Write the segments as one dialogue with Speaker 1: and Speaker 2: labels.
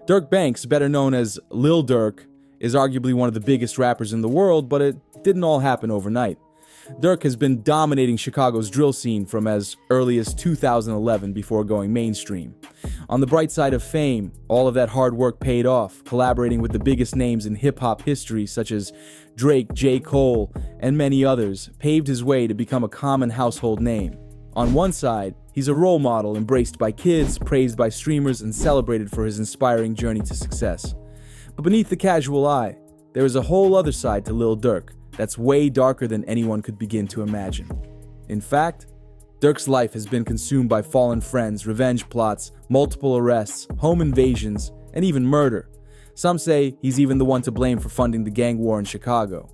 Speaker 1: Durk Banks, better known as Lil Durk, is arguably one of the biggest rappers in the world, but it didn't all happen overnight. Durk has been dominating Chicago's drill scene from as early as 2011 before going mainstream. On the bright side of fame, all of that hard work paid off, collaborating with the biggest names in hip-hop history such as Drake, J. Cole, and many others, paved his way to become a common household name. On one side, he's a role model embraced by kids, praised by streamers, and celebrated for his inspiring journey to success. But beneath the casual eye, there is a whole other side to Lil Durk that's way darker than anyone could begin to imagine. In fact, Durk's life has been consumed by fallen friends, revenge plots, multiple arrests, home invasions, and even murder. Some say he's even the one to blame for funding the gang war in Chicago.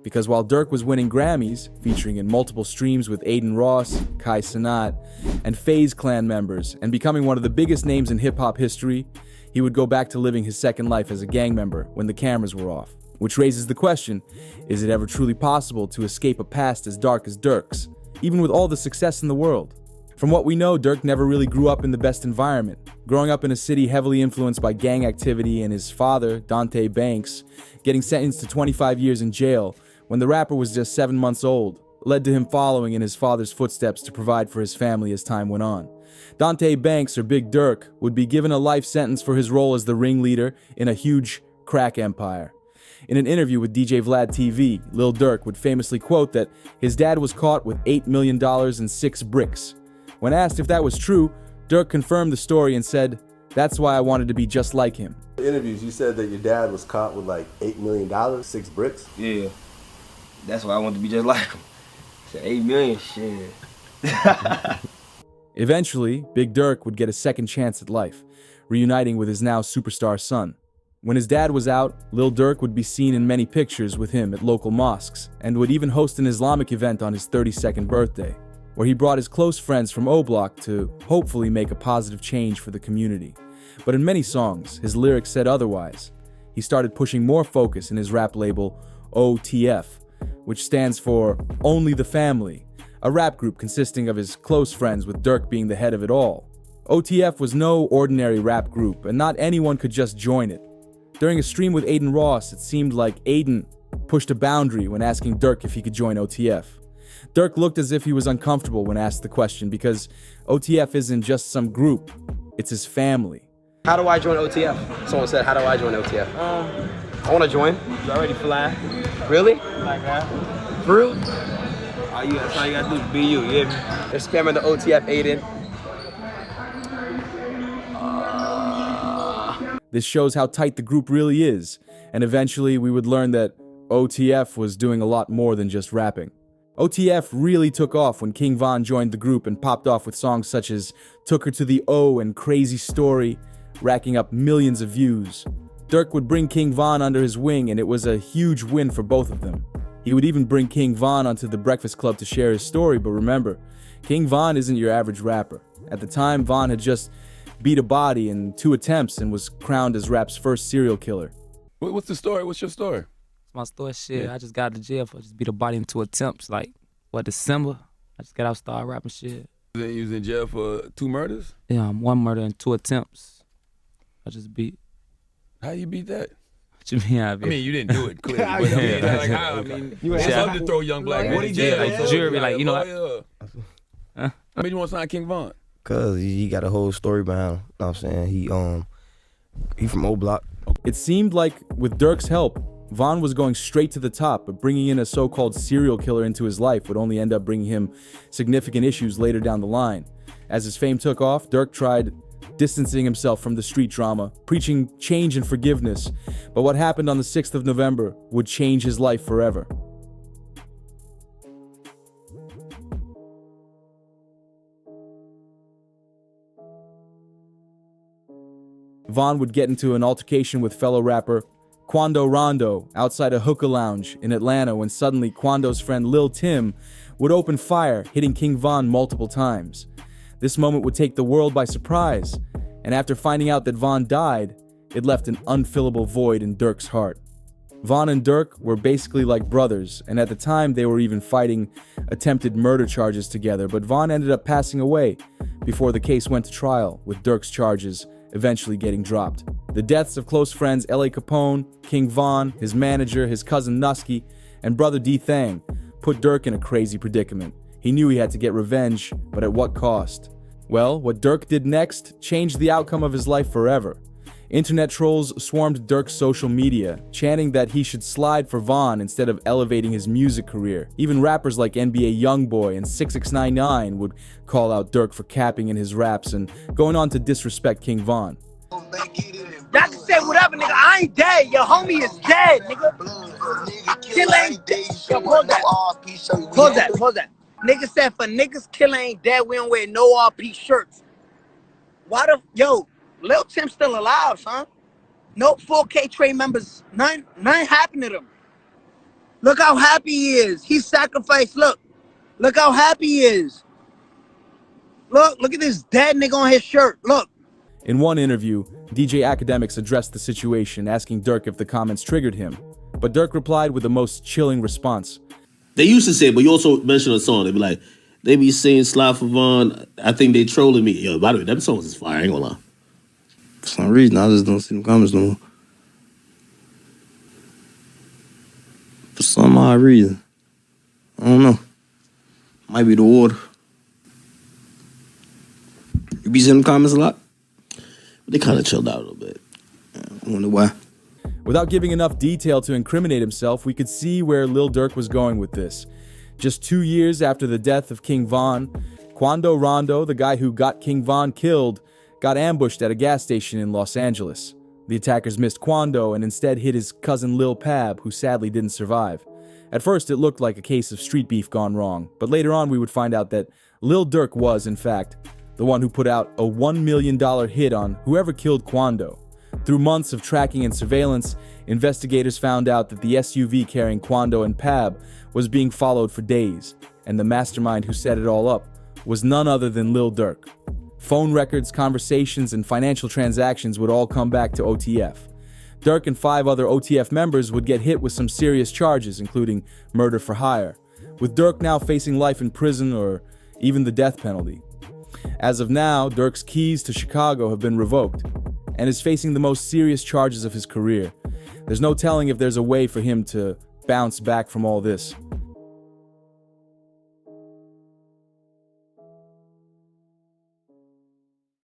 Speaker 1: Because while Durk was winning Grammys, featuring in multiple streams with Aiden Ross, Kai Cenat, and FaZe Clan members, and becoming one of the biggest names in hip-hop history, he would go back to living his second life as a gang member when the cameras were off. Which raises the question, is it ever truly possible to escape a past as dark as Durk's, even with all the success in the world? From what we know, Durk never really grew up in the best environment. Growing up in a city heavily influenced by gang activity and his father, Dante Banks, getting sentenced to 25 years in jail when the rapper was just 7 months old, led to him following in his father's footsteps to provide for his family as time went on. Dante Banks, or Big Durk, would be given a life sentence for his role as the ringleader in a huge crack empire. In an interview with DJ Vlad TV, Lil Durk would famously quote that his dad was caught with $8 million and 6 bricks. When asked if that was true, Durk confirmed the story and said, "That's why I wanted to be just like him."
Speaker 2: In interviews, you said that your dad was caught with like $8 million, 6 bricks?
Speaker 3: Yeah, that's why I wanted to be just like him. Said 8 million, shit.
Speaker 1: Eventually, Big Durk would get a second chance at life, reuniting with his now superstar son. When his dad was out, Lil Durk would be seen in many pictures with him at local mosques, and would even host an Islamic event on his 32nd birthday, where he brought his close friends from O-Block to hopefully make a positive change for the community. But in many songs, his lyrics said otherwise. He started pushing more focus in his rap label, OTF, which stands for Only the Family, a rap group consisting of his close friends with Durk being the head of it all. OTF was no ordinary rap group, and not anyone could just join it. During a stream with Aiden Ross, it seemed like Aiden pushed a boundary when asking Durk if he could join OTF. Durk looked as if he was uncomfortable when asked the question because OTF isn't just some group, it's his family.
Speaker 4: How do I join OTF? Someone said, how do I join OTF? I want to join.
Speaker 3: You already fly.
Speaker 4: Really?
Speaker 3: Like that.
Speaker 4: For real?
Speaker 3: That's all you gotta do is be you, yeah.
Speaker 4: They're spamming the OTF Aiden.
Speaker 1: This shows how tight the group really is, and eventually we would learn that OTF was doing a lot more than just rapping. OTF really took off when King Von joined the group and popped off with songs such as Took Her to the O and Crazy Story, racking up millions of views. Durk would bring King Von under his wing, and it was a huge win for both of them. He would even bring King Von onto the Breakfast Club to share his story, but remember, King Von isn't your average rapper. At the time, Von had just beat a body in 2 attempts and was crowned as rap's first serial killer.
Speaker 5: What's the story? What's your story?
Speaker 6: My story, shit,
Speaker 5: Yeah.
Speaker 6: I just got out of jail for just beat a body in 2 attempts. Like, December? I just got out, started rapping shit.
Speaker 5: You was in jail for 2 murders?
Speaker 6: Yeah, 1 murder and 2 attempts. I just beat.
Speaker 5: How you beat that?
Speaker 6: What you mean,
Speaker 5: I mean, you didn't do it clearly, but I mean,
Speaker 6: Yeah.
Speaker 5: like how? I mean,
Speaker 6: You
Speaker 5: it's
Speaker 6: ain't-
Speaker 5: something to throw young black
Speaker 6: What
Speaker 5: men
Speaker 6: he
Speaker 5: in
Speaker 6: did,
Speaker 5: jail.
Speaker 6: like, jury, like, you know,
Speaker 5: Huh? I mean, you want to sign King Von?
Speaker 2: Cause he got a whole story behind him. Know what I'm saying? He from O-Block.
Speaker 1: It seemed like, with Durk's help, Von was going straight to the top, but bringing in a so-called serial killer into his life would only end up bringing him significant issues later down the line. As his fame took off, Durk tried distancing himself from the street drama, preaching change and forgiveness, but what happened on the 6th of November would change his life forever. Von would get into an altercation with fellow rapper Quando Rondo outside a hookah lounge in Atlanta when suddenly Quando's friend Lil Tim would open fire, hitting King Von multiple times. This moment would take the world by surprise, and after finding out that Von died, it left an unfillable void in Durk's heart. Von and Durk were basically like brothers, and at the time they were even fighting attempted murder charges together, but Von ended up passing away before the case went to trial, with Durk's charges eventually getting dropped. The deaths of close friends L.A. Capone, King Von, his manager, his cousin Nusky, and brother D-Thang put Durk in a crazy predicament. He knew he had to get revenge, but at what cost? Well, what Durk did next changed the outcome of his life forever. Internet trolls swarmed Durk's social media, chanting that he should slide for Von instead of elevating his music career. Even rappers like NBA Youngboy and 6ix99 would call out Durk for capping in his raps and going on to disrespect King Von.
Speaker 7: Y'all can say whatever, nigga. I ain't dead. Your homie is dead, nigga. Kill ain't dead. Yo, pause that. Pause that. Nigga said for niggas kill ain't dead, we don't wear no RP shirts. Why the yo, Lil Tim still alive, son? No 4K Trey members. Nothing happened to them. Look how happy he is. He sacrificed. Look how happy he is. Look at this dead nigga on his shirt. Look.
Speaker 1: In one interview, DJ Academics addressed the situation, asking Durk if the comments triggered him. But Durk replied with the most chilling response.
Speaker 8: They used to say it, but you also mentioned a song. They be like, they be saying Slide for Von. I think they trolling me. Yo, by the way, them songs is fire. I ain't gonna lie.
Speaker 3: For some reason, I just don't see them comments no more. For some odd reason. I don't know. Might be the water. You be seeing them comments a lot?
Speaker 8: They kind of chilled out a little bit.
Speaker 3: I wonder why.
Speaker 1: Without giving enough detail to incriminate himself, we could see where Lil Durk was going with this. Just 2 years after the death of King Von, Quando Rondo, the guy who got King Von killed, got ambushed at a gas station in Los Angeles. The attackers missed Quando and instead hit his cousin Lil Pab, who sadly didn't survive. At first, it looked like a case of street beef gone wrong, but later on we would find out that Lil Durk was, in fact, the one who put out a $1 million hit on whoever killed Quando. Through months of tracking and surveillance, investigators found out that the SUV carrying Quando and Pab was being followed for days, and the mastermind who set it all up was none other than Lil Durk. Phone records, conversations, and financial transactions would all come back to OTF. Durk and 5 other OTF members would get hit with some serious charges, including murder for hire, with Durk now facing life in prison or even the death penalty. As of now, Durk's keys to Chicago have been revoked and is facing the most serious charges of his career. There's no telling if there's a way for him to bounce back from all this.